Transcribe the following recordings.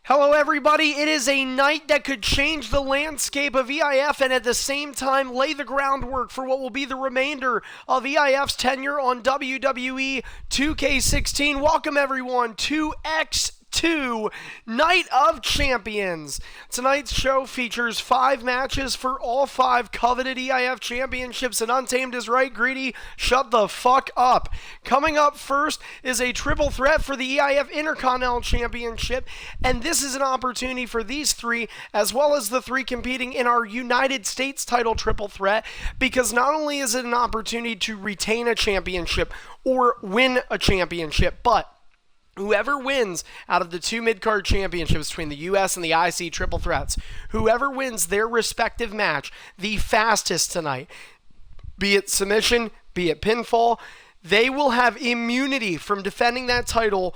Hello everybody, it is a night that could change the landscape of EIF and at the same time lay the groundwork for what will be the remainder of EIF's tenure on WWE 2K16. Welcome everyone to X2 Night of Champions. Tonight's show features 5 matches for all 5 coveted EIF championships, and Untamed is right, Greedy, shut the fuck up. Coming up first is a triple threat for the EIF Intercontinental Championship, and this is an opportunity for these 3, as well as the 3 competing in our United States title triple threat, because not only is it an opportunity to retain a championship or win a championship, but whoever wins out of the 2 mid-card championships between the US and the IC triple threats, whoever wins their respective match the fastest tonight, be it submission, be it pinfall, they will have immunity from defending that title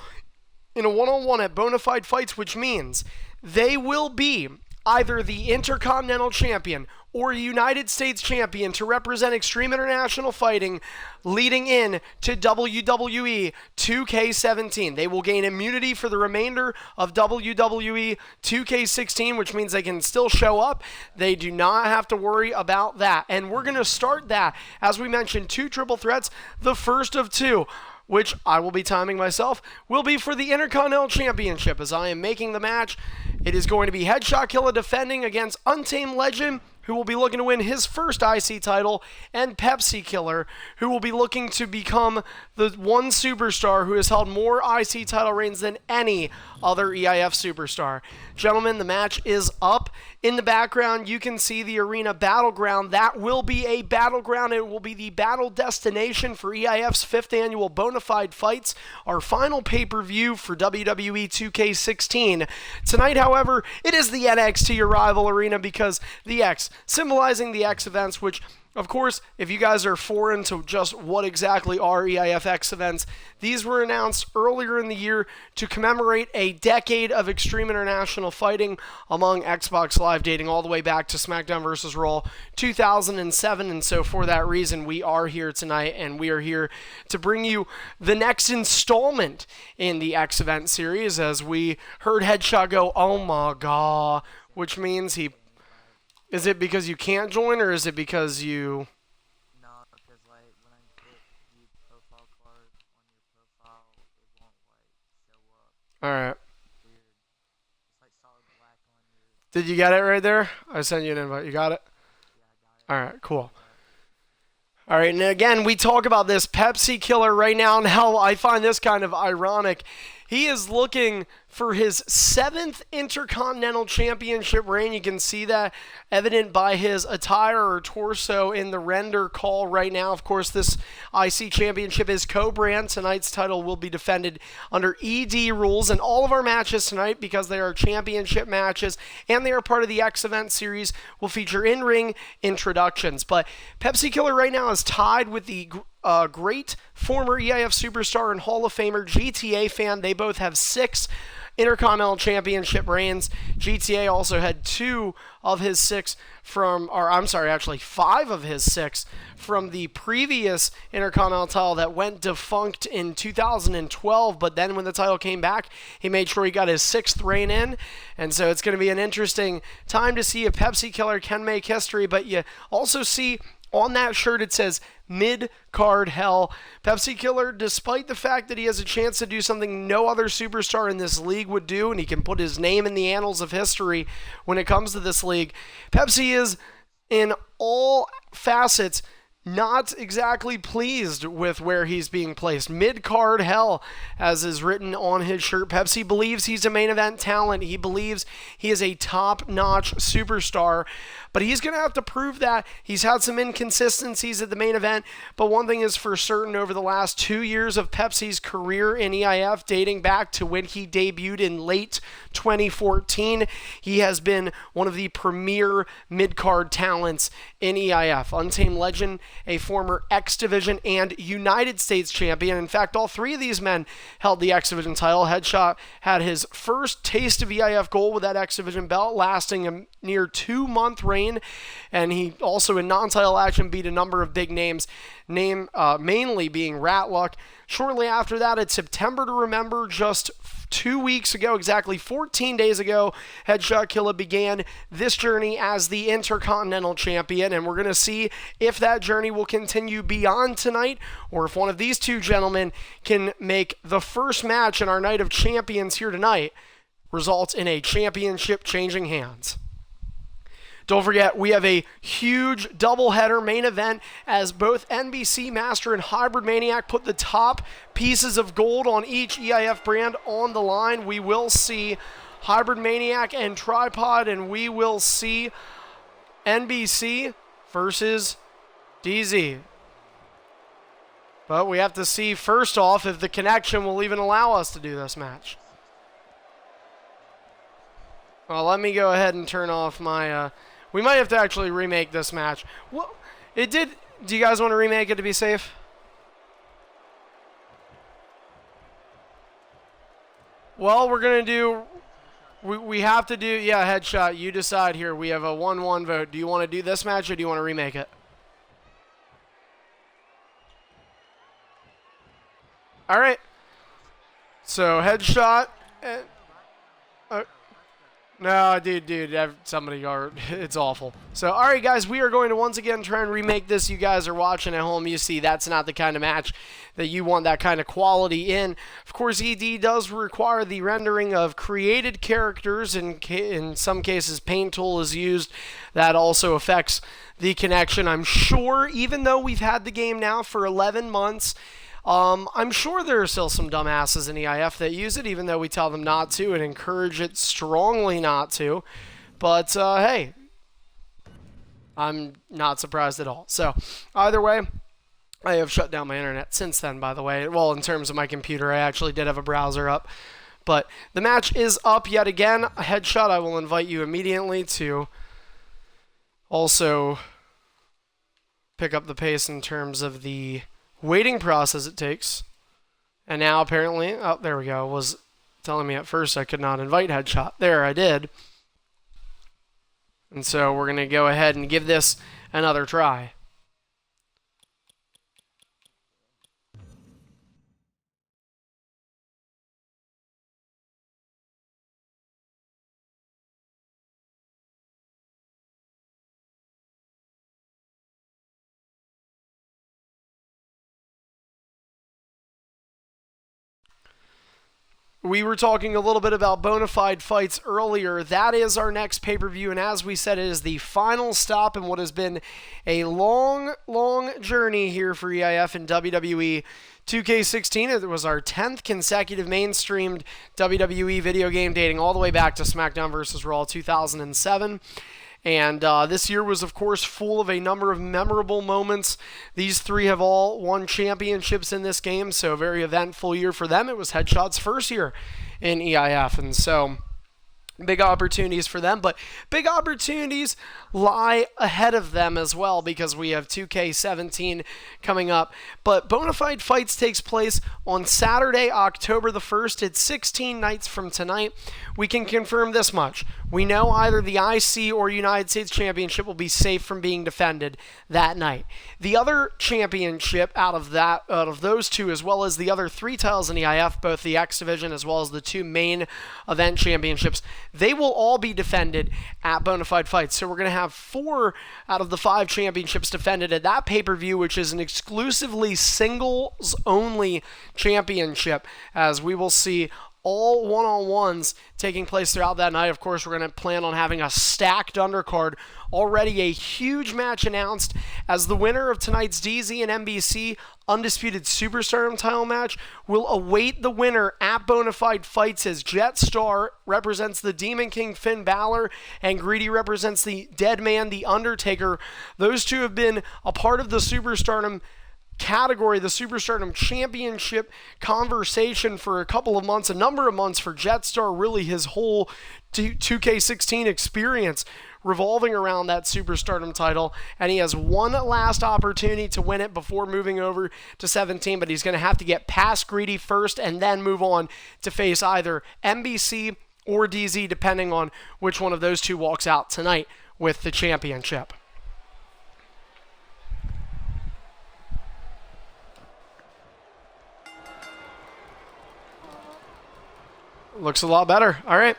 in a one-on-one at Bonafide Fights, which means they will be either the Intercontinental Champion or United States Champion to represent Extreme International Fighting leading in to WWE 2K17. They will gain immunity for the remainder of WWE 2K16, which means they can still show up. They do not have to worry about that. And we're going to start that, as we mentioned, 2 triple threats, the first of 2, which I will be timing myself, will be for the Intercontinental Championship. As I am making the match, it is going to be Headshot Killer defending against Untamed Legend, who will be looking to win his first IC title, and Pepsi Killer, who will be looking to become the one superstar who has held more IC title reigns than any other EIF superstar. Gentlemen, the match is up. In the background, you can see the arena battleground. That will be a battleground. It will be the battle destination for EIF's 5th annual Bonafide Fights, our final pay-per-view for WWE 2K16. Tonight, however, it is the NXT Arrival Arena, because the X, symbolizing the X events, which, of course, if you guys are foreign to just what exactly are EIF X events, these were announced earlier in the year to commemorate a decade of Extreme International Fighting among Xbox Live, dating all the way back to SmackDown vs. Raw 2007. And so for that reason, we are here tonight, and we are here to bring you the next installment in the X event series, as we heard Headshot go, "Oh my god," which means he... Is it because you can't join, or is it because you... No, because like when I hit the profile card on your profile, it won't like show up. Alright. Weird. It's like solid black on your... Did you get it right there? I sent you an invite. You got it? Yeah, I got it. Alright, cool. Alright, and again, we talk about this Pepsi Killer right now, and how I find this kind of ironic. He is looking for his 7th Intercontinental Championship reign. You can see that evident by his attire or torso in the render call right now. Of course, this IC Championship is co-brand. Tonight's title will be defended under ED rules, and all of our matches tonight, because they are championship matches and they are part of the X event series, will feature in-ring introductions. But Pepsi Killer right now is tied with the great former EIF superstar and Hall of Famer GTA fan. They both have 6 Intercontinental Championship reigns. GTA also had 2 of his 6 from, or I'm sorry, actually 5 of his 6 from the previous Intercontinental title that went defunct in 2012, but then when the title came back, he made sure he got his 6th reign in, and so it's going to be an interesting time to see if Pepsi Killer can make history. But you also see on that shirt it says mid-card hell. Pepsi Killer, despite the fact that he has a chance to do something no other superstar in this league would do, and he can put his name in the annals of history when it comes to this league, Pepsi is, in all facets, not exactly pleased with where he's being placed. Mid-card hell, as is written on his shirt. Pepsi believes he's a main event talent. He believes he is a top-notch superstar, but he's going to have to prove that. He's had some inconsistencies at the main event, but one thing is for certain: over the last 2 years of Pepsi's career in EIF, dating back to when he debuted in late 2014, he has been one of the premier mid-card talents in EIF. Untamed Legend, a former X Division and United States champion. In fact, all 3 of these men held the X Division title. Headshot had his first taste of EIF gold with that X Division belt, lasting near 2-month reign, and he also in non-title action beat a number of big names, mainly being Ratluck. Shortly after that, it's September to Remember, just 2 weeks ago, exactly 14 days ago, Headshot Killa began this journey as the Intercontinental Champion, and we're going to see if that journey will continue beyond tonight, or if one of these two gentlemen can make the first match in our Night of Champions here tonight result in a championship changing hands. Don't forget, we have a huge doubleheader main event as both NBC Master and Hybrid Maniac put the top pieces of gold on each EIF brand on the line. We will see Hybrid Maniac and Tripod, and we will see NBC versus DZ. But we have to see first off if the connection will even allow us to do this match. Well, let me go ahead and turn off my... we might have to actually remake this match. Well, it did... Do you guys want to remake it to be safe? Well, we're going to do... We have to do... Yeah, Headshot, you decide here. We have a 1-1 vote. Do you want to do this match or do you want to remake it? All right. So, Headshot... No, dude, somebody it's awful. So, all right, guys, we are going to once again try and remake this. You guys are watching at home. You see that's not the kind of match that you want that kind of quality in. Of course, ED does require the rendering of created characters. In some cases, Paint Tool is used. That also affects the connection. I'm sure, even though we've had the game now for 11 months, I'm sure there are still some dumbasses in EIF that use it, even though we tell them not to and encourage it strongly not to. But, hey, I'm not surprised at all. So, either way, I have shut down my internet since then, by the way. Well, in terms of my computer, I actually did have a browser up. But the match is up yet again. A Headshot, I will invite you immediately to also pick up the pace in terms of the waiting process it takes. And now apparently, oh, there we go, was telling me at first I could not invite Headshot. There, I did. And so we're going to go ahead and give this another try. We were talking a little bit about Bonafide Fights earlier. That is our next pay-per-view, and as we said, it is the final stop in what has been a long, long journey here for EIF and WWE 2K16. It was our 10th consecutive mainstreamed WWE video game dating all the way back to SmackDown vs. Raw 2007. And this year was, of course, full of a number of memorable moments. These three have all won championships in this game, so a very eventful year for them. It was Headshot's first year in EIF, and so big opportunities for them, but big opportunities lie ahead of them as well because we have 2K17 coming up. But Bonafide Fights takes place on Saturday, October the 1st. It's 16 nights from tonight. We can confirm this much. We know either the IC or United States Championship will be safe from being defended that night. The other championship out of those two, as well as the other three titles in EIF, both the X Division as well as the two main event championships, they will all be defended at Bonafide Fights. So we're going to have 4 out of the 5 championships defended at that pay-per-view, which is an exclusively singles-only championship, as we will see all one-on-ones taking place throughout that night. Of course, we're going to plan on having a stacked undercard. Already a huge match announced as the winner of tonight's DZ and NBC Undisputed Superstardom title match will await the winner at Bonafide Fights as Jetstar represents the Demon King Finn Balor and Greedy represents the Dead Man, The Undertaker. Those two have been a part of the Superstardom category, the Superstardom Championship conversation for a couple of months, a number of months for Jetstar, really his whole 2K16 experience revolving around that Superstardom title, and he has one last opportunity to win it before moving over to 17, but he's going to have to get past Greedy first and then move on to face either NBC or DZ, depending on which one of those two walks out tonight with the championship. Looks a lot better. All right.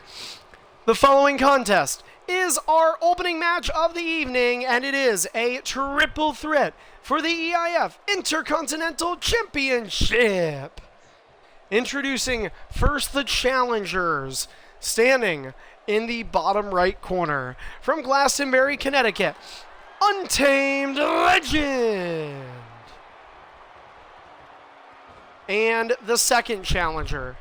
The following contest is our opening match of the evening, and it is a triple threat for the EIF Intercontinental Championship. Introducing first the challengers, standing in the bottom right corner from Glastonbury, Connecticut, Untamed Legend. And the second challenger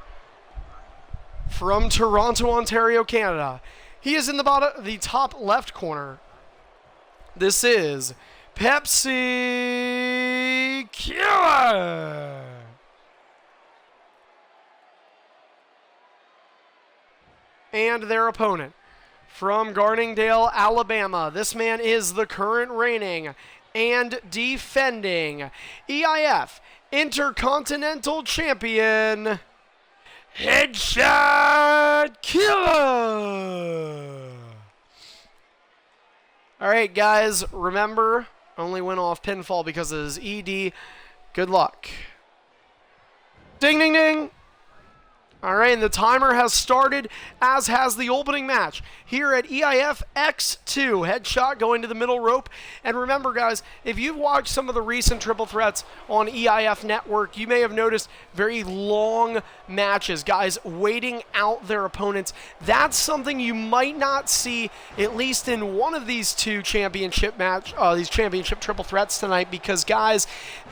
from Toronto, Ontario, Canada. He is in the top left corner. This is Pepsi Killer. And their opponent from Garningdale, Alabama. This man is the current reigning and defending EIF Intercontinental Champion, Headshot Killer. All right, guys, remember, only went off pinfall because of his ED. Good luck. Ding, ding, ding. All right, and the timer has started, as has the opening match here at Eif X2. Headshot going to the middle rope. And remember, guys, if you've watched some of the recent triple threats on EIF Network, you may have noticed very long matches, guys waiting out their opponents. That's something you might not see, at least in one of these two championship these championship triple threats tonight, because, guys,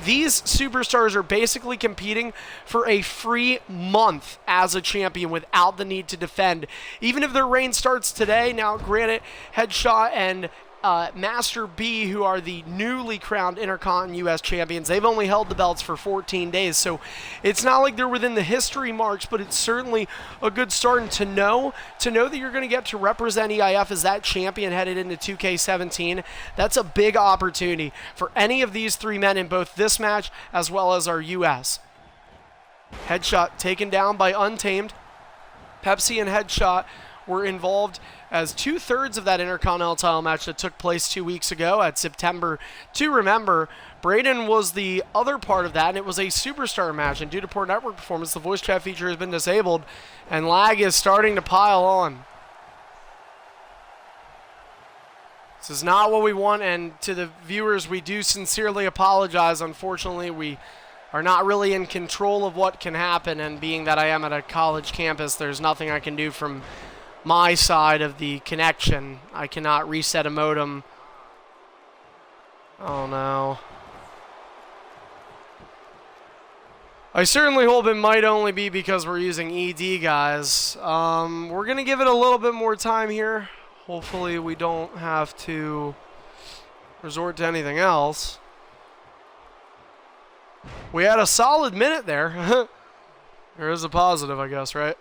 these superstars are basically competing for a free month as a champion without the need to defend. Even if their reign starts today, now granted, Headshot and Master B, who are the newly crowned Intercontinental U.S. champions, they've only held the belts for 14 days, so it's not like they're within the history marks, but it's certainly a good start. And to know that you're going to get to represent EIF as that champion headed into 2K17, that's a big opportunity for any of these three men in both this match as well as our U.S. Headshot taken down by Untamed. Pepsi and Headshot were involved as 2/3 of that Intercontinental title match that took place 2 weeks ago at September 2. Remember, Braden was the other part of that, and it was a superstar match. And due to poor network performance, the voice chat feature has been disabled, and lag is starting to pile on. This is not what we want, and to the viewers, we do sincerely apologize. Unfortunately, we are not really in control of what can happen, and being that I am at a college campus, there's nothing I can do from my side of the connection. I cannot reset a modem. Oh no. I certainly hope it might only be because we're using ED, guys. We're going to give it a little bit more time here. Hopefully we don't have to resort to anything else. We had a solid minute there. There is a positive, I guess, right?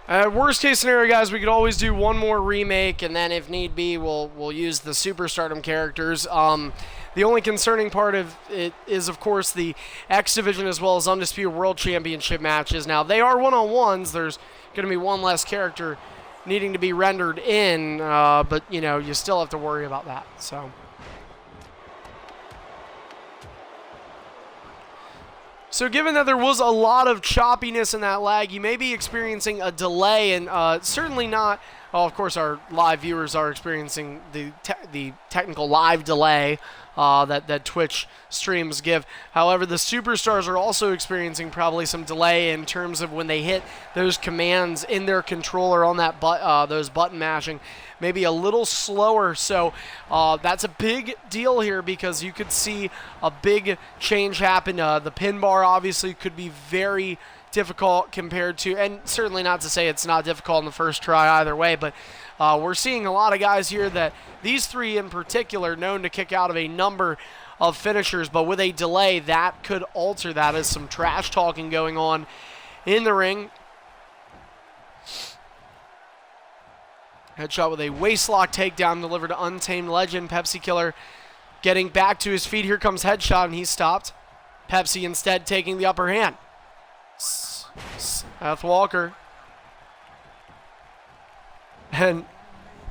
Worst case scenario, guys, we could always do one more remake, and then if need be, we'll use the Superstardom characters. The only concerning part of it is, of course, the X Division as well as Undisputed World Championship matches. Now, they are one-on-ones. There's going to be one less character needing to be rendered in, but, you know, you still have to worry about that. So given that there was a lot of choppiness in that lag, you may be experiencing a delay, and certainly not, well, of course our live viewers are experiencing the technical live delay that Twitch streams give. However, the superstars are also experiencing probably some delay in terms of when they hit those commands in their controller on that those button mashing. Maybe a little slower, so that's a big deal here because you could see a big change happen. The pin bar obviously could be very difficult compared to, and certainly not to say it's not difficult in the first try either way, but we're seeing a lot of guys here that these three in particular known to kick out of a number of finishers, but with a delay that could alter that as some trash talking going on in the ring. Headshot with a waistlock takedown delivered to Untamed Legend. Pepsi Killer getting back to his feet. Here comes Headshot, and he's stopped. Pepsi instead taking the upper hand. Seth Walker. And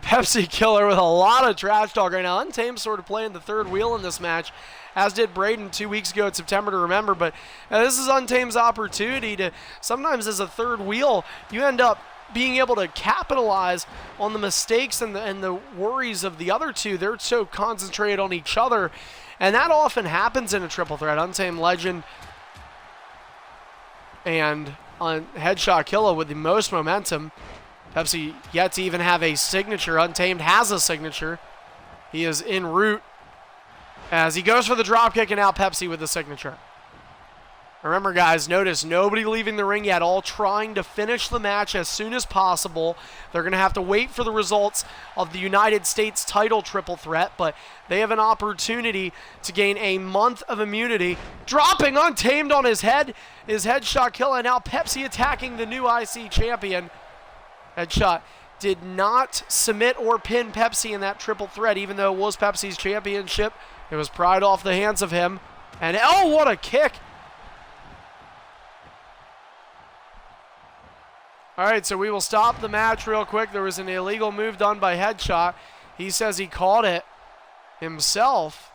Pepsi Killer with a lot of trash talk right now. Untamed sort of playing the third wheel in this match, as did Braden 2 weeks ago in September to remember. But this is Untamed's opportunity to, sometimes as a third wheel, you end up being able to capitalize on the mistakes and the worries of the other two. They're so concentrated on each other, and that often happens in a triple threat. Untamed Legend and Headshot Killer with the most momentum. Pepsi yet to even have a signature. Untamed has a signature. He is en route as he goes for the dropkick, and now Pepsi with the signature. Remember, guys, notice nobody leaving the ring yet, all trying to finish the match as soon as possible. They're going to have to wait for the results of the United States title triple threat, but they have an opportunity to gain a month of immunity. Dropping Untamed on his head is Headshot Killer, and now Pepsi attacking the new IC champion. Headshot did not submit or pin Pepsi in that triple threat, even though it was Pepsi's championship. It was pried off the hands of him. And oh, what a kick! All right, so we will stop the match real quick. There was an illegal move done by Headshot. He says he caught it himself.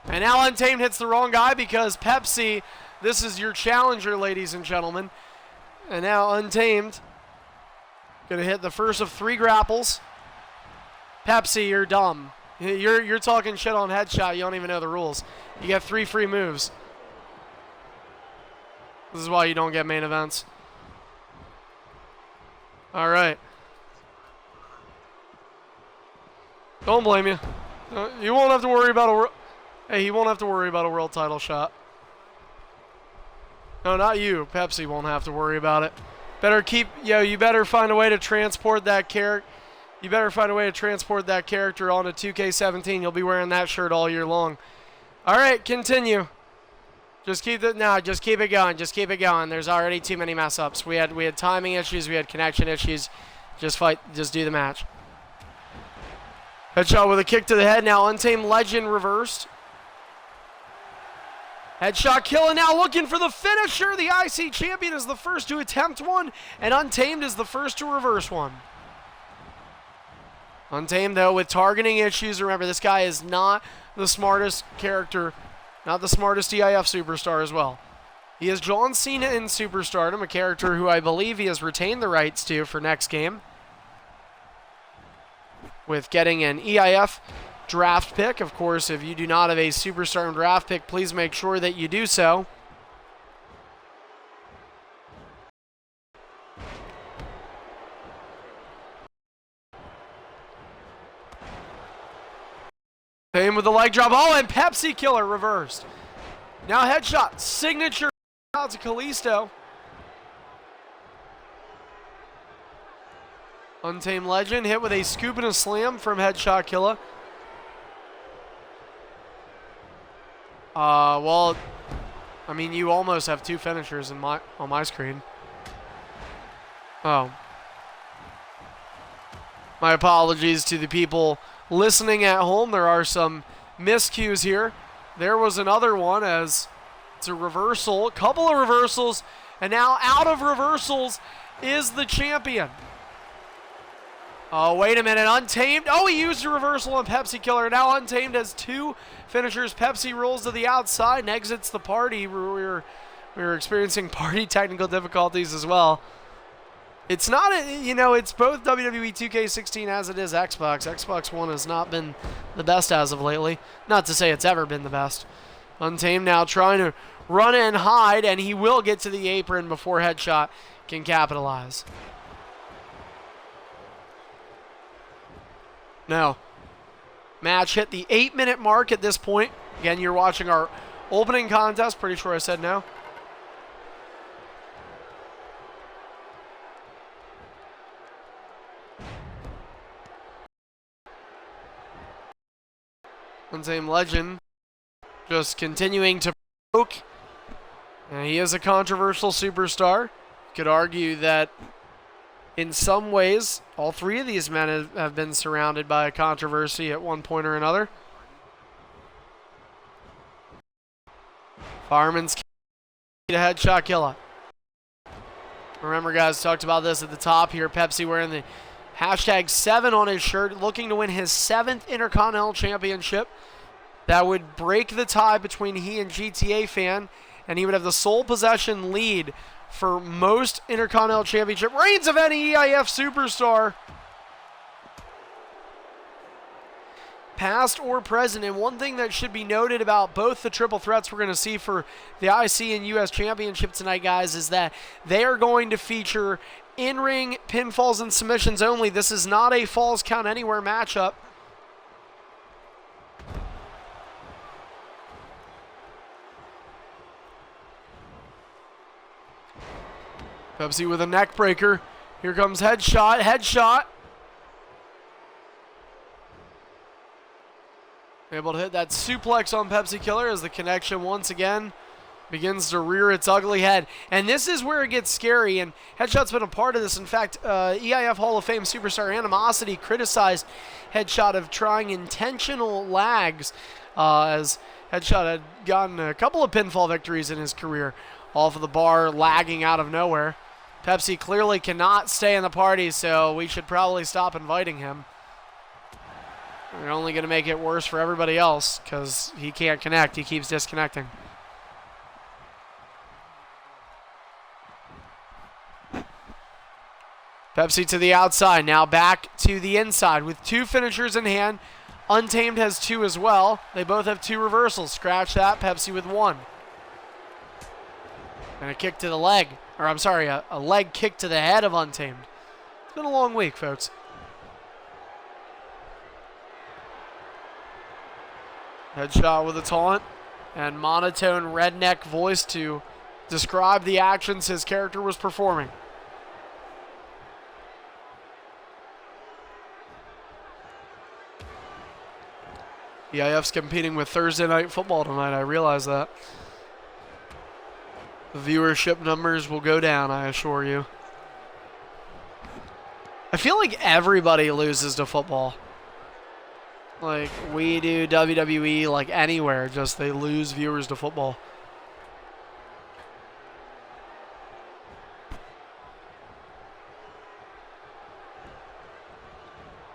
And now Untamed hits the wrong guy because Pepsi, this is your challenger, ladies and gentlemen. And now Untamed going to hit the first of 3 grapples. Pepsi, you're dumb. You're talking shit on Headshot. You don't even know the rules. You get 3 free moves. This is why you don't get main events. All right. Don't blame you. You won't have to worry about he won't have to worry about a world title shot. No, not you. Pepsi won't have to worry about it. You better find a way to transport that character. You better find a way to transport that character onto 2K17. You'll be wearing that shirt all year long. All right, continue. Just keep it going. Just keep it going. There's already too many mess ups. We had timing issues. We had connection issues. Just do the match. Headshot with a kick to the head. Now Untamed Legend reversed. Headshot Killer now looking for the finisher. The IC champion is the first to attempt one, and Untamed is the first to reverse one. Untamed, though, with targeting issues. Remember, this guy is not the smartest character. Not the smartest EIF superstar as well. He is John Cena in Superstardom, a character who I believe he has retained the rights to for next game, with getting an EIF draft pick. Of course, if you do not have a Superstardom draft pick, please make sure that you do so. Same with the leg drop. Oh, and Pepsi Killer reversed. Now Headshot, signature out to Kalisto. Untamed Legend hit with a scoop and a slam from Headshot Killer. Well, I mean, you almost have 2 finishers on my screen. Oh. My apologies to the people listening at home. There are some miscues here. There was another one as it's a reversal. A couple of reversals. And now out of reversals is the champion. Oh, wait a minute. Untamed. Oh, he used a reversal on Pepsi Killer. Now Untamed has 2 finishers. Pepsi rolls to the outside and exits the party. We were experiencing party technical difficulties as well. It's not, it's both WWE 2K16 as it is Xbox. Xbox One has not been the best as of lately. Not to say it's ever been the best. Untamed now trying to run and hide, and he will get to the apron before Headshot can capitalize. Now, match hit the 8-minute mark at this point. Again, you're watching our opening contest. Pretty sure I said no. Untamed Legend just continuing to poke. And he is a controversial superstar. You could argue that in some ways, all 3 of these men have been surrounded by a controversy at one point or another. Fireman's key to headshot killer. Remember, guys, talked about this at the top here. Pepsi wearing the #7 on his shirt, looking to win his 7th Intercontinental Championship. That would break the tie between he and GTA Fan, and he would have the sole possession lead for most Intercontinental Championship reigns of any EIF superstar, past or present. And one thing that should be noted about both the triple threats we're going to see for the IC and US Championship tonight, guys, is that they are going to feature in-ring pinfalls and submissions only. This is not a Falls Count Anywhere matchup. Pepsi with a neck breaker. Here comes headshot, headshot. Able to hit that suplex on Pepsi Killer as the connection once again begins to rear its ugly head. And this is where it gets scary, and Headshot's been a part of this. In fact, EIF Hall of Fame superstar Animosity criticized Headshot of trying intentional lags, as Headshot had gotten a couple of pinfall victories in his career off of the bar, lagging out of nowhere. Pepsi clearly cannot stay in the party, so we should probably stop inviting him. We're only going to make it worse for everybody else because he can't connect. He keeps disconnecting. Pepsi to the outside, now back to the inside with 2 finishers in hand. Untamed has 2 as well. They both have 2 reversals. Scratch that, Pepsi with 1. And a kick to the leg. Or I'm sorry, a leg kick to the head of Untamed. It's been a long week, folks. Headshot with a taunt and monotone redneck voice to describe the actions his character was performing. EIF's competing with Thursday Night Football tonight, I realize that. The viewership numbers will go down, I assure you. I feel like everybody loses to football. Like, we do WWE, like anywhere, just they lose viewers to football.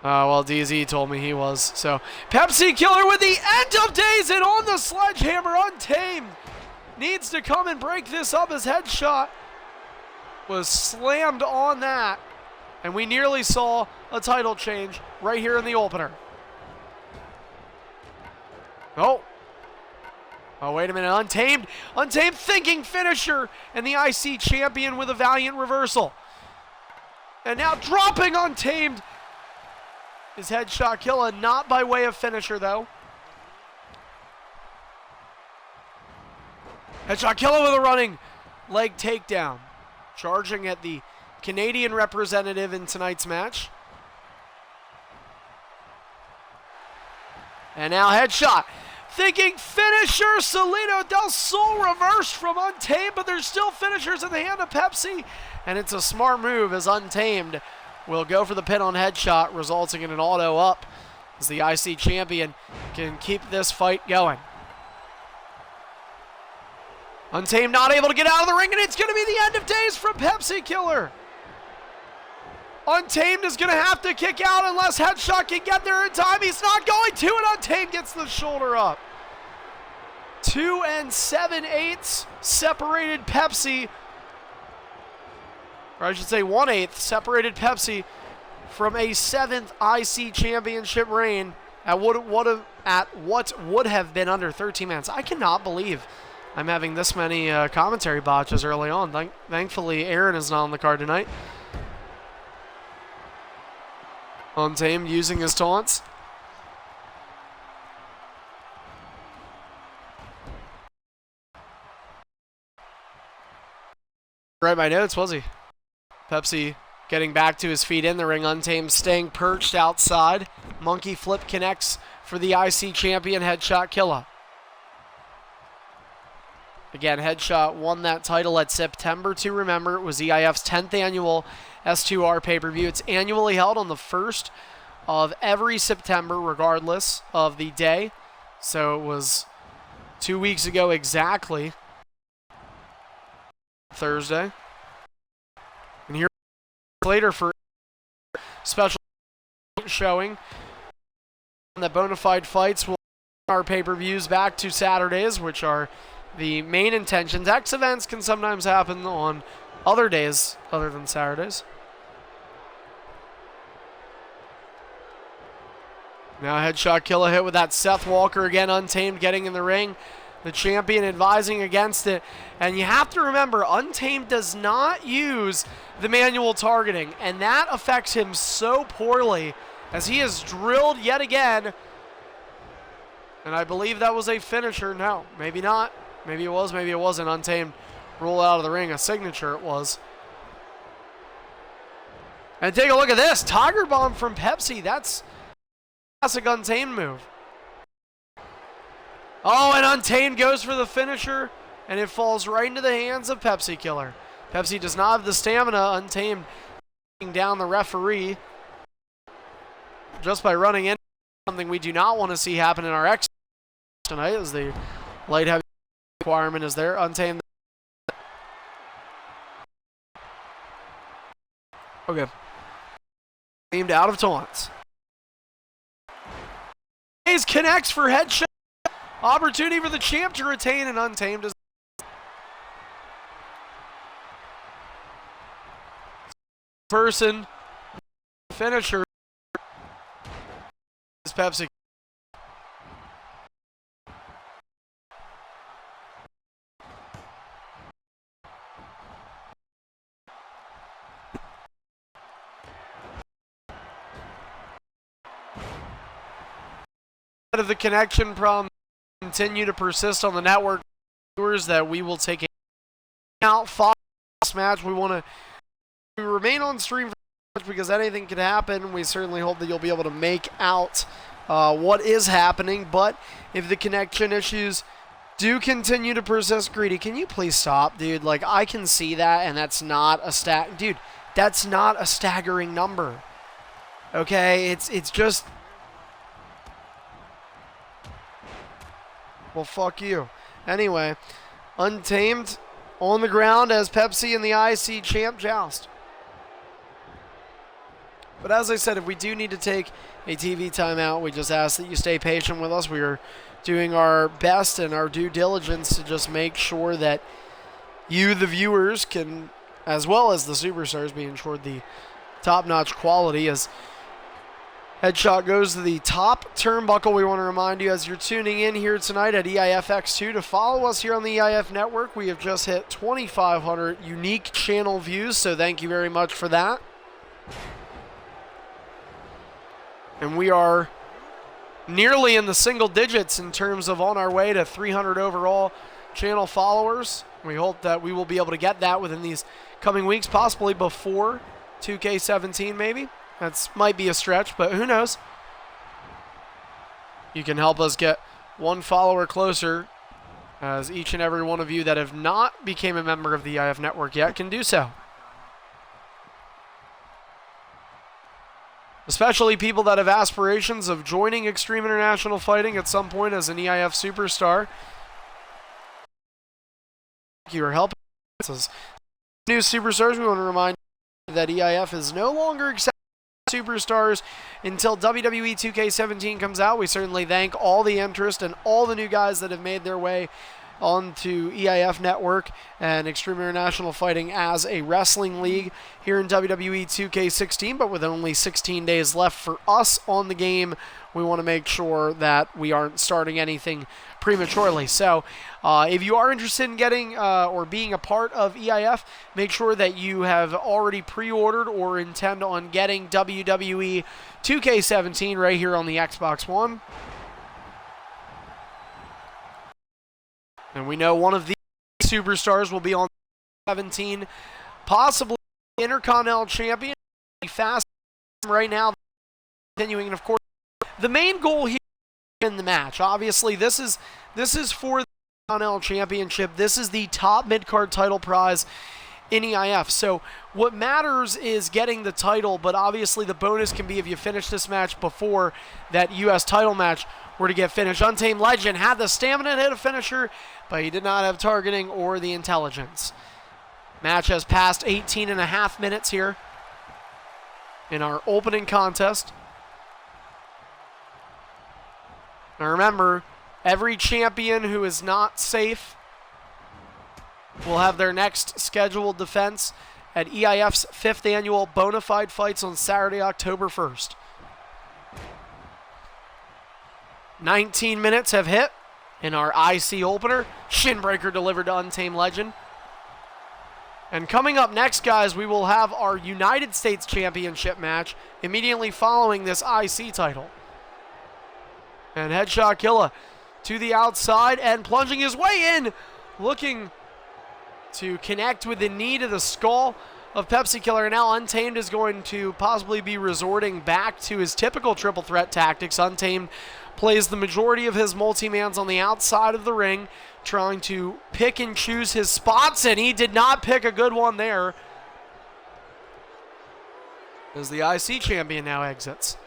Well, DZ told me he was. So, Pepsi Killer with the end of days and on the sledgehammer, Untamed. Needs to come and break this up. His headshot was slammed on that. And we nearly saw a title change right here in the opener. Oh, wait a minute. Untamed thinking finisher. And the IC champion with a valiant reversal. And now dropping Untamed. His headshot killer, not by way of finisher, though. Headshot killer with a running leg takedown. Charging at the Canadian representative in tonight's match. And now headshot. Thinking finisher. Salino del Sol reversed from Untamed, but there's still finishers in the hand of Pepsi. And it's a smart move as Untamed will go for the pin on headshot, resulting in an auto up as the IC champion can keep this fight going. Untamed not able to get out of the ring, and it's going to be the end of days from Pepsi Killer. Untamed is going to have to kick out unless Headshot can get there in time. He's not going to, and Untamed gets the shoulder up. 2 7/8 separated Pepsi. Or I should say 1/8 separated Pepsi from a 7th IC championship reign at what would have been under 13 minutes. I cannot believe I'm having this many commentary botches early on. Thankfully, Aaron is not on the card tonight. Untamed using his taunts. Write my notes, was he? Pepsi getting back to his feet in the ring. Untamed staying perched outside. Monkey flip connects for the IC champion, Headshot Killa. Again, Headshot won that title at September 2. Remember, it was EIF's 10th annual S2R pay-per-view. It's annually held on the 1st of every September, regardless of the day. So it was 2 weeks ago exactly Thursday. And here later for special showing. The Bonafide fights will our pay-per-views back to Saturdays, which are the main intentions. X events can sometimes happen on other days other than Saturdays. Now headshot kill a hit with that Seth Walker again, Untamed getting in the ring. The champion advising against it. And you have to remember, Untamed does not use the manual targeting, and that affects him so poorly as he is drilled yet again. And I believe that was a finisher. No, maybe not. Maybe it was, maybe it wasn't. Untamed roll out of the ring. A signature it was. And take a look at this. Tiger Bomb from Pepsi. That's a classic Untamed move. Oh, and Untamed goes for the finisher, and it falls right into the hands of Pepsi Killer. Pepsi does not have the stamina. Untamed down the referee just by running in. Something we do not want to see happen in our X tonight, as the light heavy requirement is there. Untamed. Okay. Aimed out of taunts. Hayes connects for headshot. Opportunity for the champ to retain, and Untamed is person finisher is Pepsi. Of the connection problem continue to persist on the network viewers that we will take out follow this match. We want to remain on stream for because anything can happen. We certainly hope that you'll be able to make out what is happening, but if the connection issues do continue to persist, Greedy, can you please stop, dude? Like, I can see that, and that's not a dude, that's not a staggering number. Okay, it's just, well, fuck you. Anyway, Untamed on the ground as Pepsi and the IC champ joust. But as I said, if we do need to take a TV timeout, we just ask that you stay patient with us. We are doing our best and our due diligence to just make sure that you, the viewers, can, as well as the superstars, be ensured the top-notch quality. As headshot goes to the top turnbuckle, we want to remind you as you're tuning in here tonight at Eif X2 to follow us here on the EIF network. We have just hit 2,500 unique channel views, so thank you very much for that. And we are nearly in the single digits in terms of on our way to 300 overall channel followers. We hope that we will be able to get that within these coming weeks, possibly before 2K17 maybe. That might be a stretch, but who knows? You can help us get one follower closer, as each and every one of you that have not become a member of the EIF network yet can do so. Especially people that have aspirations of joining Extreme International Fighting at some point as an EIF superstar. You are helping us as new superstars. We want to remind you that EIF is no longer accepting superstars until WWE 2K17 comes out. We certainly thank all the interest and all the new guys that have made their way onto EIF Network and Extreme International Fighting as a wrestling league here in WWE 2K16, but with only 16 days left for us on the game, we want to make sure that we aren't starting anything prematurely. So if you are interested in getting or being a part of EIF, make sure that you have already pre-ordered or intend on getting WWE 2K17 right here on the Xbox One. And we know one of these superstars will be on 17, possibly Intercontinental Champion. Fast right now, continuing, and of course, the main goal here in the match. Obviously, this is for the Intercontinental Championship. This is the top mid-card title prize in EIF. So what matters is getting the title, but obviously the bonus can be if you finish this match before that U.S. title match were to get finished. Untamed Legend had the stamina to hit a finisher, but he did not have targeting or the intelligence. Match has passed 18 and a half minutes here in our opening contest. Now remember, every champion who is not safe will have their next scheduled defense at EIF's 5th annual Bonafide Fights on Saturday, October 1st. 19 minutes have hit in our IC opener. Shinbreaker delivered to Untamed Legend. And coming up next, guys, we will have our United States Championship match immediately following this IC title. And Headshot Killa to the outside and plunging his way in, looking to connect with the knee to the skull of Pepsi Killer. And now Untamed is going to possibly be resorting back to his typical triple threat tactics. Untamed plays the majority of his multi-mans on the outside of the ring, trying to pick and choose his spots, and he did not pick a good one there as the IC champion now exits.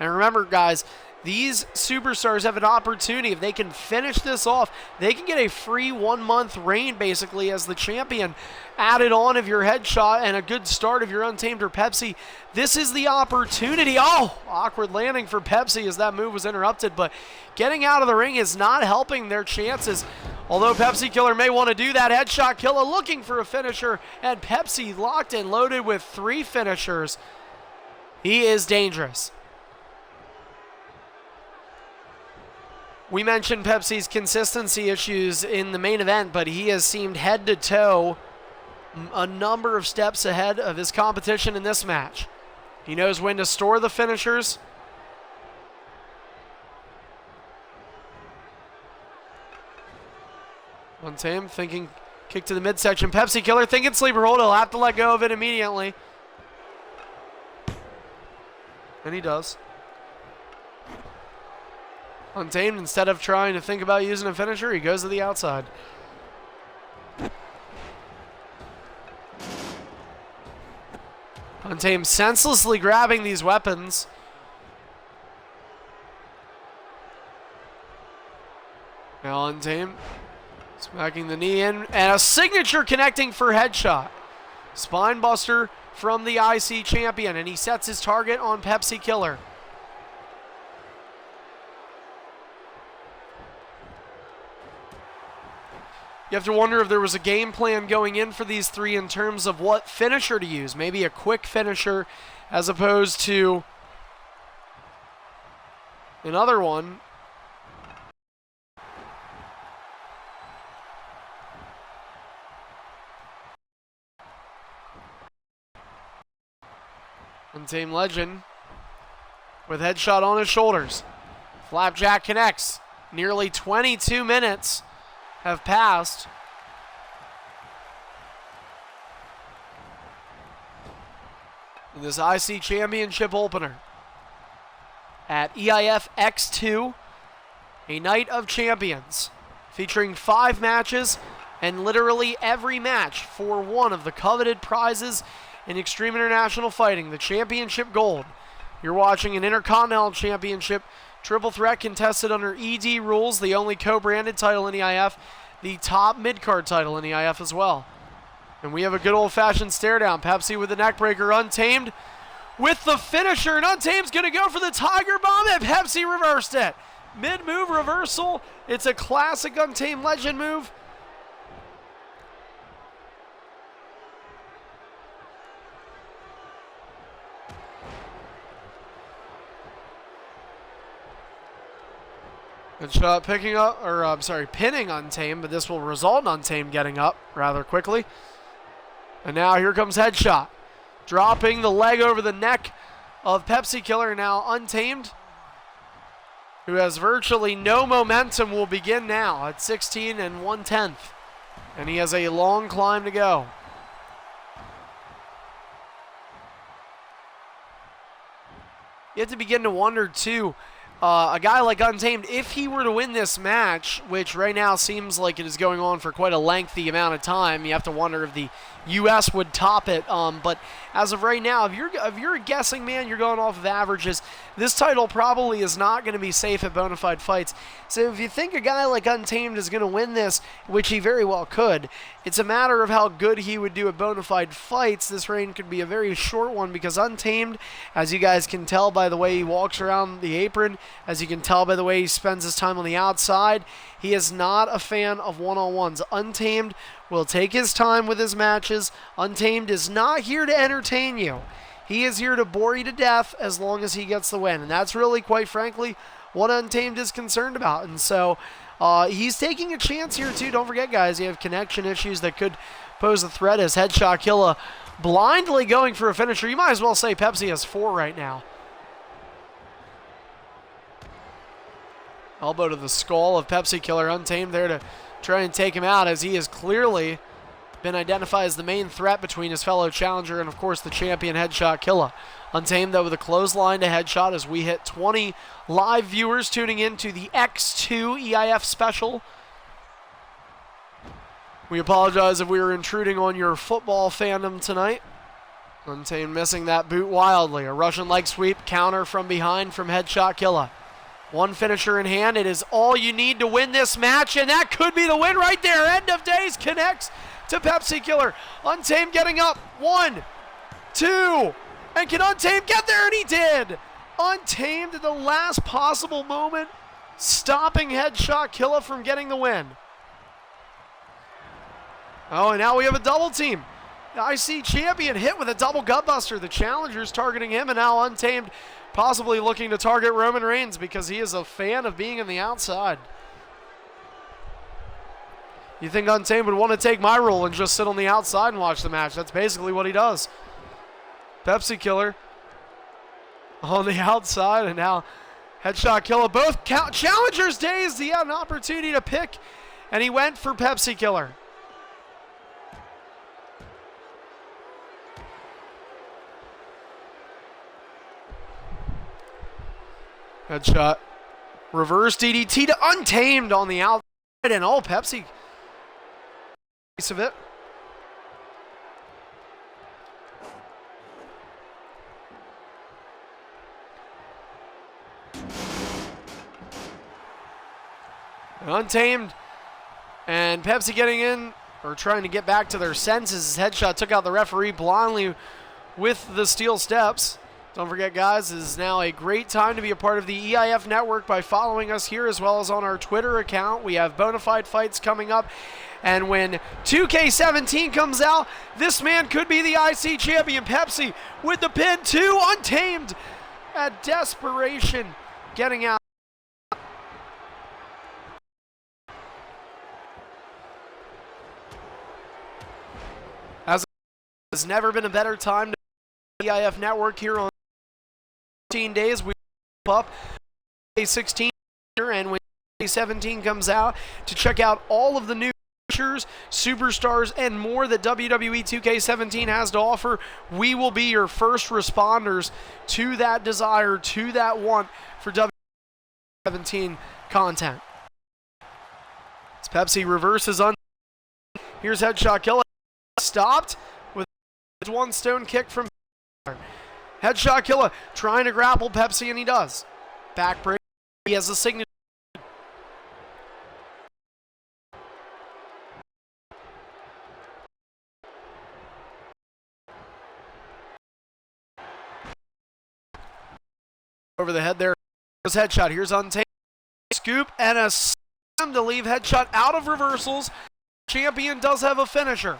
And remember, guys, these superstars have an opportunity. If they can finish this off, they can get a free 1-month reign, basically, as the champion added on of your Headshot and a good start of your Untamed or Pepsi. This is the opportunity. Oh, awkward landing for Pepsi as that move was interrupted, but getting out of the ring is not helping their chances. Although Pepsi Killer may want to do that. Headshot Killa looking for a finisher, and Pepsi locked and loaded with 3 finishers. He is dangerous. We mentioned Pepsi's consistency issues in the main event, but he has seemed head to toe a number of steps ahead of his competition in this match. He knows when to store the finishers. Untamed thinking kick to the midsection. Pepsi Killer thinking sleeper hold. He'll have to let go of it immediately. And he does. Untamed, instead of trying to think about using a finisher, he goes to the outside. Untamed senselessly grabbing these weapons. Now Untamed smacking the knee in, and a signature connecting for Headshot. Spine buster from the IC champion, and he sets his target on Pepsi Killer. You have to wonder if there was a game plan going in for these 3 in terms of what finisher to use. Maybe a quick finisher as opposed to another one. Untamed Legend with Headshot on his shoulders. Flapjack connects. Nearly 22 minutes have passed. In this IC Championship opener at Eif X2, a night of champions, featuring 5 matches and literally every match for one of the coveted prizes in Extreme International Fighting, the Championship Gold. You're watching an Intercontinental Championship triple threat contested under ED rules, the only co-branded title in EIF, the top mid-card title in EIF as well. And we have a good old-fashioned stare down. Pepsi with the neckbreaker, Untamed with the finisher, and Untamed's going to go for the Tiger Bomb, and Pepsi reversed it. Mid-move reversal. It's a classic Untamed Legend move. Headshot picking up, or pinning Untamed, but this will result in Untamed getting up rather quickly. And now here comes Headshot, dropping the leg over the neck of Pepsi Killer. Now Untamed, who has virtually no momentum, will begin now at 16 1/10. And he has a long climb to go. You have to begin to wonder, too, a guy like Untamed, if he were to win this match, which right now seems like it is going on for quite a lengthy amount of time, you have to wonder if the US would top it. But as of right now, if you're a guessing man, you're going off of averages. This title probably is not going to be safe at Bonafide Fights. So if you think a guy like Untamed is going to win this, which he very well could, it's a matter of how good he would do at Bonafide Fights. This reign could be a very short one because Untamed, as you guys can tell by the way he walks around the apron, as you can tell by the way he spends his time on the outside, he is not a fan of one-on-ones. Untamed will take his time with his matches. Untamed is not here to entertain you. He is here to bore you to death as long as he gets the win. And that's really, quite frankly, what Untamed is concerned about. And so he's taking a chance here, too. Don't forget, guys, you have connection issues that could pose a threat as Headshot Killa blindly going for a finisher. You might as well say Pepsi has 4 right now. Elbow to the skull of Pepsi Killer. Untamed there to try and take him out as he has clearly been identified as the main threat between his fellow challenger and, of course, the champion Headshot Killa. Untamed, though, with a clothesline to Headshot as we hit 20 live viewers tuning in to the X2 EIF special. We apologize if we were intruding on your football fandom tonight. Untamed missing that boot wildly. A Russian leg sweep counter from behind from Headshot Killa. One finisher in hand. It is all you need to win this match, and that could be the win right there. End of days connects to Pepsi Killer. Untamed getting up. 1, 2, and can Untamed get there? And he did. Untamed at the last possible moment, stopping Headshot Killa from getting the win. Oh, and now we have a double team. The IC champion hit with a double gutbuster. The challenger's targeting him, and now Untamed possibly looking to target Roman Reigns because he is a fan of being on the outside. You think Untamed would want to take my role and just sit on the outside and watch the match? That's basically what he does. Pepsi Killer on the outside, and now Headshot Killa. Both challengers dazed. He had an opportunity to pick, and he went for Pepsi Killer. Headshot. Reverse DDT to Untamed on the outside, and oh, Pepsi. Piece of it. Untamed and Pepsi getting in, or trying to get back to their senses. Headshot took out the referee blindly with the steel steps. Don't forget, guys, this is now a great time to be a part of the EIF network by following us here as well as on our Twitter account. We have Bonafide Fights coming up. And when 2K17 comes out, this man could be the IC champion. Pepsi with the pin to Untamed at desperation, getting out. As has never been a better time to be the EIF network here on 15 days. We up 16 and when 17 comes out to check out all of the new features, superstars, and more that WWE 2K17 has to offer, we will be your first responders to that desire, to that want for WWE17 content. As Pepsi reverses on. Here's Headshot Killa. Stopped with one stone kick from Headshot Killa trying to grapple Pepsi, and he does. Backbreak. He has a signature. Over the head there. Here's Headshot. Here's Untamed. Scoop and a slam to leave Headshot out of reversals. Champion does have a finisher.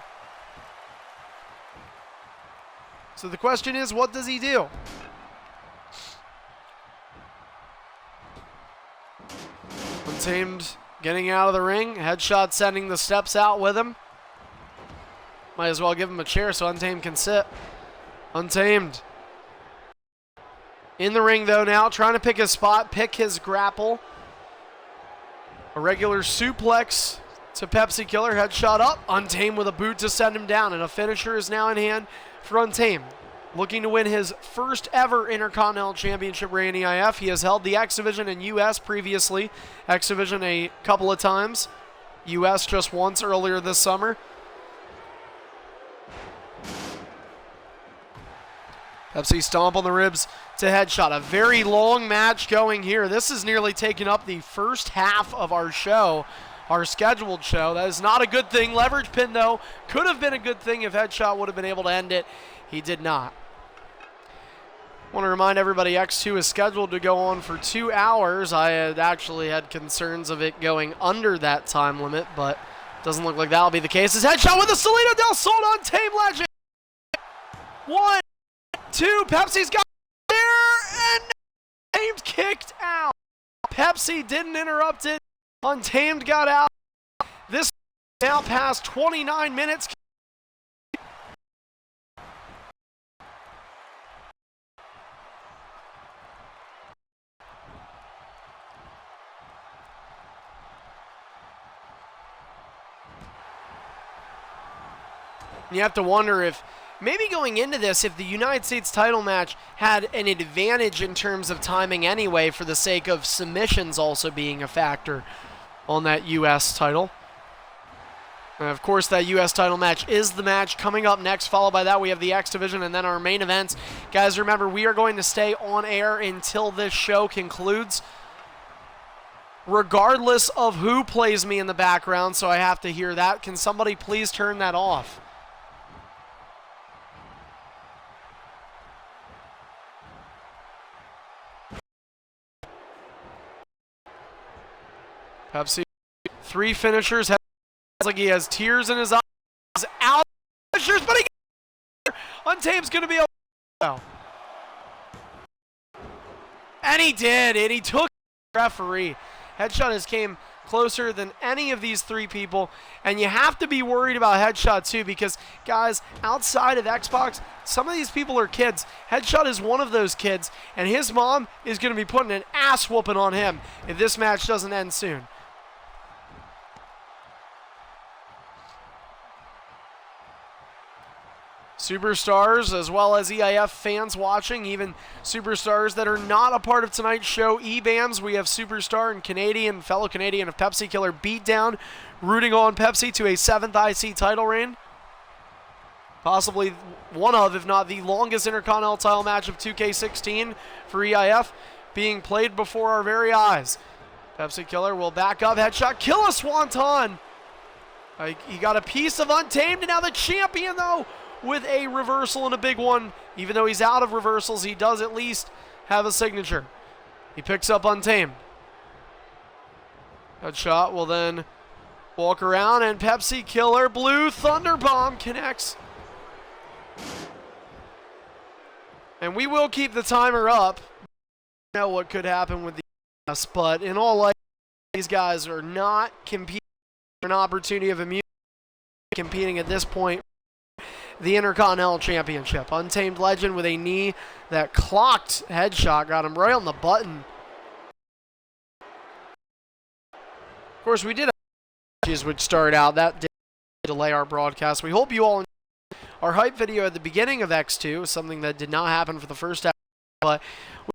So the question is, what does he do? Untamed getting out of the ring. Headshot sending the steps out with him. Might as well give him a chair so Untamed can sit. Untamed in the ring, though, now trying to pick his spot, pick his grapple. A regular suplex to Pepsi Killer. Headshot up. Untamed with a boot to send him down, and a finisher is now in hand for Untamed. Looking to win his first ever Intercontinental Championship reign in EIF. He has held the X Division in US previously. X Division a couple of times. US just once earlier this summer. Pepsi stomp on the ribs to headshot. A very long match going here. This is nearly taking up the first half of our show, our scheduled show. That is not a good thing. Leverage pin, though, could have been a good thing if headshot would have been able to end it. He did not. I want to remind everybody X2 is scheduled to go on for 2 hours. I had actually had concerns of it going under that time limit, but doesn't look like that'll be the case. His headshot with a Salino del Sol on Tame Legend. 1, 2, Pepsi's got there, and Tamed kicked out. Pepsi didn't interrupt it. Untamed got out. This now past 29 minutes. You have to wonder if maybe going into this, if the United States title match had an advantage in terms of timing anyway, for the sake of submissions also being a factor on that U.S. title. And of course, that U.S. title match is the match coming up next. Followed by that, we have the X Division and then our main events. Guys, remember, we are going to stay on air until this show concludes, regardless of who plays me in the background, so I have to hear that. Can somebody please turn that off? Pepsi, 3 finishers. Like he has tears in his eyes. Out finishers, but he Untamed's going to be able. And he did, and he took the referee. Headshot has came closer than any of these 3 people, and you have to be worried about Headshot too, because guys, outside of Xbox, some of these people are kids. Headshot is one of those kids, and his mom is going to be putting an ass whooping on him if this match doesn't end soon. Superstars, as well as EIF fans watching, even superstars that are not a part of tonight's show, E-Bams. We have superstar and Canadian, fellow Canadian of Pepsi Killer Beatdown, rooting on Pepsi to a 7th IC title reign. Possibly one of, if not the longest Intercontinental title match of 2K16 for EIF, being played before our very eyes. Pepsi Killer will back up, headshot, kill a Swanton. He got a piece of Untamed, and now the champion, though, with a reversal and a big one. Even though he's out of reversals, he does at least have a signature. He picks up Untamed. Headshot will then walk around, and Pepsi Killer Blue Thunder Bomb connects. And we will keep the timer up. You know what could happen with the US, but in all likelihood, these guys are not competing for an opportunity of immunity, competing at this point the Intercontinental Championship. Untamed Legend with a knee that clocked headshot, got him right on the button. Of course, we did have would start out. That did delay our broadcast. We hope you all enjoyed our hype video at the beginning of X2, something that did not happen for the first half, but we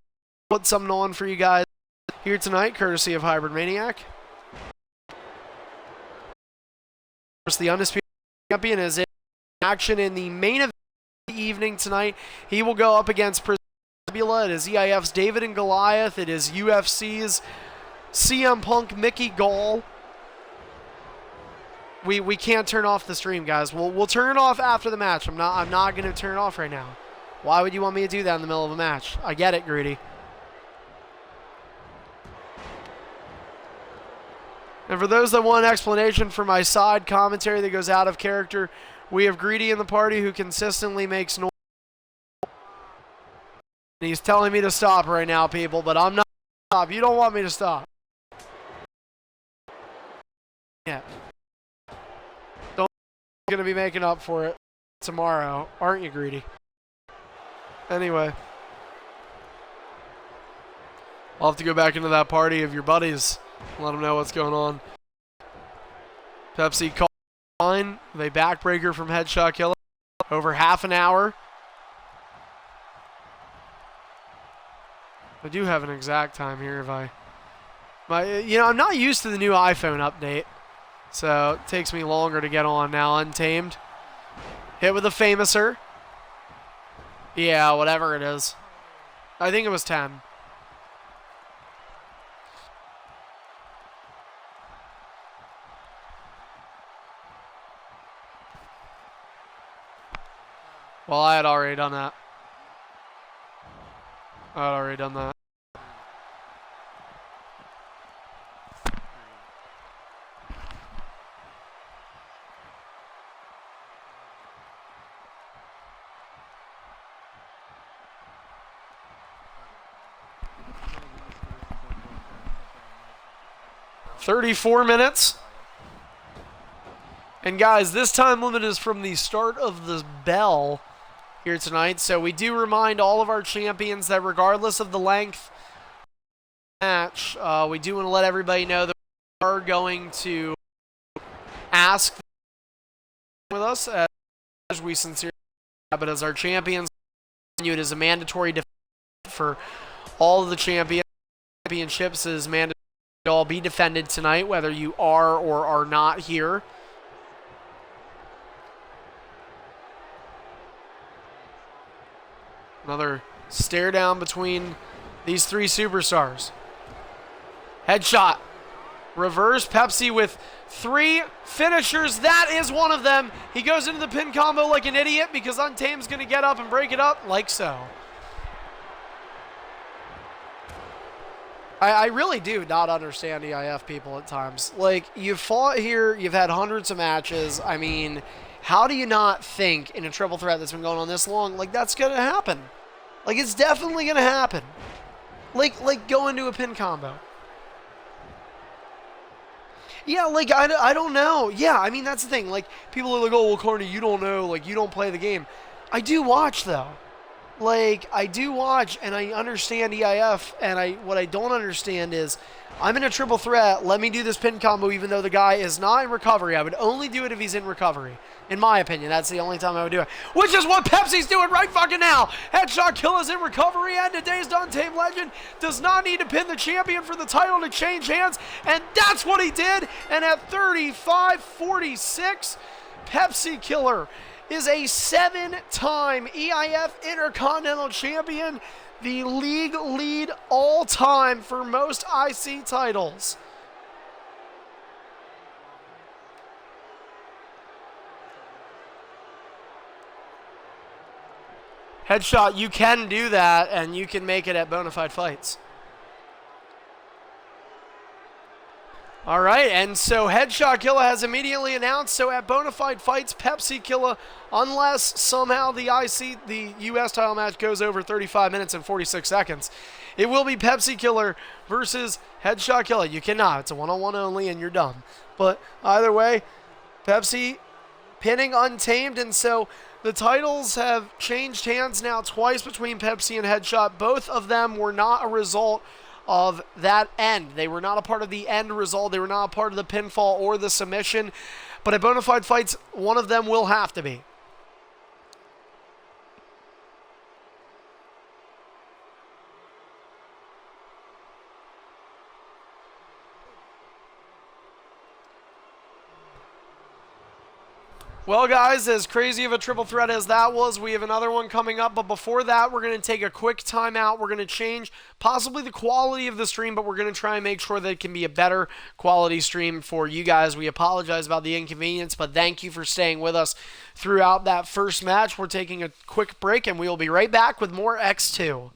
put something on for you guys here tonight, courtesy of Hybrid Maniac. Of course, the undisputed champion is in action in the main event of the evening tonight. He will go up against Priscilla. It is EIF's David and Goliath. It is UFC's CM Punk Mickey Gall. We can't turn off the stream, guys. We'll turn it off after the match. I'm not going to turn it off right now. Why would you want me to do that in the middle of a match? I get it, Greedy. And for those that want an explanation for my side commentary that goes out of character, we have Greedy in the party who consistently makes noise. And he's telling me to stop right now, people, but I'm not going to stop. You don't want me to stop. Yeah. Don't going to be making up for it tomorrow, aren't you, Greedy? Anyway. I'll have to go back into that party of your buddies and let them know what's going on. Pepsi call. They backbreaker from Headshot Killer. Over half an hour. I do have an exact time here if I'm not used to the new iPhone update, so it takes me longer to get on now. Untamed. Hit with a Famouser. Yeah, whatever it is. I think it was 10. Well, I had already done that. 34 minutes. And guys, this time limit is from the start of the bell here tonight. So we do remind all of our champions that regardless of the length match, we do want to let everybody know that we are going to ask with us as we sincerely, but as our champions, it is a mandatory defense for all of the championships is mandatory to all be defended tonight, whether you are or are not here. Another stare down between these three superstars. Headshot. Reverse. Pepsi with 3 finishers. That is one of them. He goes into the pin combo like an idiot because Untamed's going to get up and break it up like so. I really do not understand EIF people at times. Like, you've fought here, you've had hundreds of matches. I mean, how do you not think in a triple threat that's been going on this long, like, that's going to happen? Like, it's definitely going to happen. Like go into a pin combo. Yeah, like, I don't know. Yeah, I mean, that's the thing. Like, people are like, oh, well, Carney, you don't know. Like, you don't play the game. I do watch, though. Like, I do watch, and I understand EIF, and what I don't understand is I'm in a triple threat. Let me do this pin combo even though the guy is not in recovery. I would only do it if he's in recovery. In my opinion, that's the only time I would do it. Which is what Pepsi's doing right fucking now. Headshot Kill is in recovery, and today's Untamed Legend does not need to pin the champion for the title to change hands, and that's what he did. And at 35-46, Pepsi Killer is a 7-time EIF Intercontinental Champion, the league lead all-time for most IC titles. Headshot, you can do that, and you can make it at Bonafide Fights. All right, and so Headshot Killa has immediately announced, so at Bonafide Fights, Pepsi Killa, unless somehow the U.S. title match goes over 35 minutes and 46 seconds, it will be Pepsi Killer versus Headshot Killa. You cannot. It's a one-on-one only, and you're done. But either way, Pepsi pinning Untamed, and so the titles have changed hands now twice between Pepsi and Headshot. Both of them were not a result of that end. They were not a part of the end result. They were not a part of the pinfall or the submission. But at Bonafide Fights, one of them will have to be. Well, guys, as crazy of a triple threat as that was, we have another one coming up. But before that, we're going to take a quick timeout. We're going to change possibly the quality of the stream, but we're going to try and make sure that it can be a better quality stream for you guys. We apologize about the inconvenience, but thank you for staying with us throughout that first match. We're taking a quick break, and we will be right back with more X2.